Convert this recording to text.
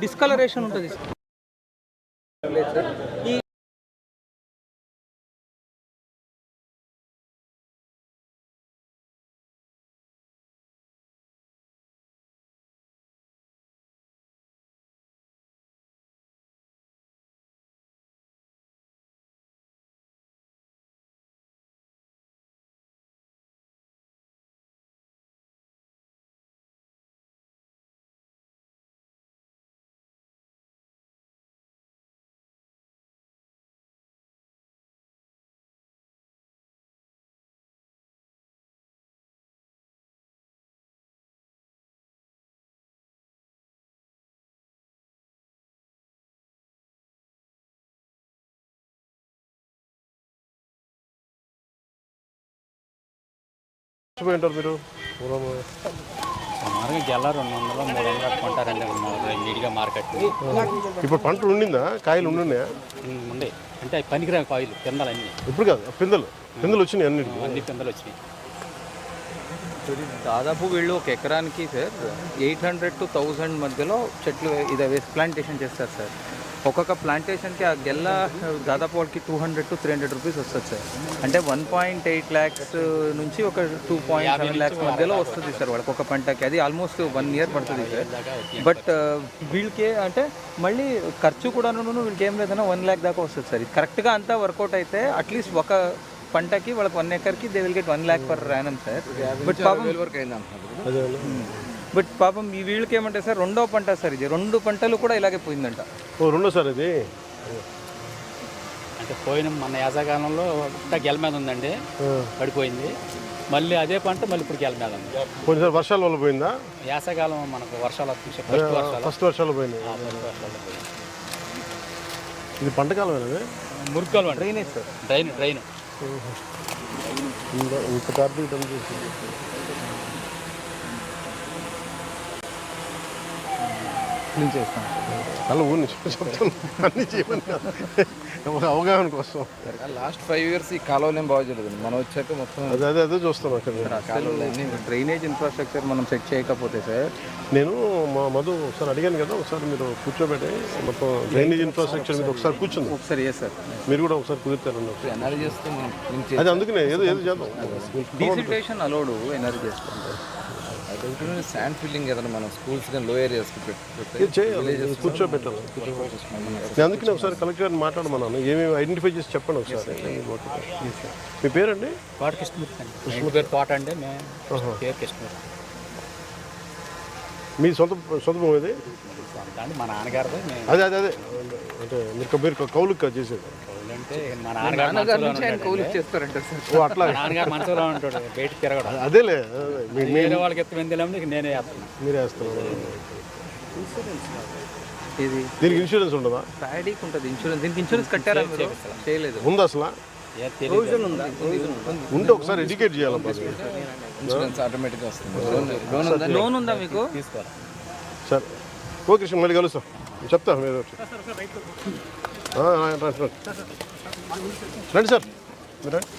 Discolouration ఉంటుంది ఈ మీరు సుమారుగా గెల 200-300 కొంటారండి నీట్గా మార్కెట్. ఇప్పుడు పంట ఉండిందా? కాయలు ఉండున్నాయా? ఉండే అంటే పనికిరాని కాయలు పిందలు అన్నీ. ఇప్పుడు కాదు, పిందలు వచ్చినాయి అన్ని పిందలు వచ్చినాయి. దాదాపు వీళ్ళు ఒక ఎకరానికి సార్ 800 to 1000 మధ్యలో చెట్లు ఇది వేసి ప్లాంటేషన్ చేస్తారు సార్. ఒక్కొక్క ప్లాంటేషన్కి ఆ గెల్ల దాదాపు వాళ్ళకి 200 to 300 రూపీస్ వస్తుంది సార్. అంటే 1.8 lakhs నుంచి ఒక 2.7 lakhs మధ్యలో వస్తుంది సార్ వాళ్ళకి ఒక పంటకి. అది ఆల్మోస్ట్ 1 year పడుతుంది సార్. బట్ వీళ్ళకి అంటే మళ్ళీ ఖర్చు కూడా వీళ్ళకి ఏం లేదన్నా 1 lakh దాకా వస్తుంది సార్. ఇది కరెక్ట్గా అంతా వర్కౌట్ అయితే అట్లీస్ట్ ఒక పంటకి వాళ్ళకి 1 acreకి they will get 1 lakh per annum sir. But పాపం ఈ వీళ్ళకి ఏమంటే సార్ రెండో పంట సార్, ఇది 2 పంటలు కూడా ఇలాగే పోయిందంట. రెండో సార్ ఇది అంటే పోయిన మన యాసకాలంలో గెల మీద ఉందండి, పడిపోయింది. మళ్ళీ అదే పంట మళ్ళీ ఇప్పుడు గెల మీద ఉంది. కొంచెం వర్షాల వల్ల పోయిందా? యాసకాలం మనకు వర్షాలు ఫస్ట్ వర్షాలు పోయింది. ఇది పంటకాలం మురుకాలు డ్రైనేజ్ సార్, డ్రైన్ ఇంత కార్తీక క్లీన్ చేస్తాం అలా ఊరిని చెప్తాను అన్నీ చేయమని ఒక అవగాహన కోసం. లాస్ట్ 5 years ఈ కాలువలు ఏం బాగా చేయలేదు, మనం వచ్చాక మొత్తం అదే చూస్తాం అక్కడ. డ్రైనేజ్ ఇన్ఫ్రాస్ట్రక్చర్ మనం సెట్ చేయకపోతే సార్, నేను మా మధు ఒకసారి అడిగాను కదా, ఒకసారి మీరు కూర్చోబెట్టి మొత్తం డ్రైనేజ్ ఇన్ఫ్రాస్ట్రక్చర్ మీద ఒకసారి కూర్చుంది. ఒకసారి సార్ మీరు కూడా ఒకసారి కుదురుతారండి. ఎనర్జీ చేస్తే అది అందుకనే ఏదో చేద్దాం. డీసిల్టేషన్ అలౌడ్ ఎనర్జీ చేస్తాం. శాండ్ ఫిల్లింగ్ ఏదైనా మనం స్కూల్స్ కానీ లో ఏరియాస్ కూర్చోబెట్టాలి. నేను అందుకనే ఒకసారి కలెక్టర్ గారిని మాట్లాడమన్నాను, ఏమేమి ఐడెంటిఫై చేసి చెప్పండి ఒకసారి. మీ పేరండి? తోట కృష్ణమూర్తి అండి. పేరు తోట అండి, పేరు కృష్ణమూర్తి. మీ సొంత భూమి అది? అంటే మా నాన్నగారు. అదే అంటే మీరు కౌలుకు చేసేది అంటే మా నాన్నగారు చేస్తారంట సార్. అట్లా నాన్నగారు మనసులో ఉంటాడు, బయటకు తిరగడం. అదేలే వేరే వాళ్ళకి ఎత్తు నేనే వేస్తాను. మీరే వేస్తున్నారు. ఇది దీనికి ఇన్సూరెన్స్ ఉండదా? ప్యాడీకి ఉంటుంది ఇన్సూరెన్స్. దీనికి ఇన్సూరెన్స్ కట్టారా? చేయలేదు. ఉందా అసలు? ఉంటే ఒకసారి ఎడ్యుకేట్ చేయాలి. ఇన్సూరెన్స్ ఆటోమేటిక్గా వస్తుంది. లోన్ ఉందా మీకు? తీసుకోవాలి సార్. ఓకే కృష్ణ, మళ్ళీ కలుస్తాం, చెప్తా. మీరు రండి సార్, మీరు రండి.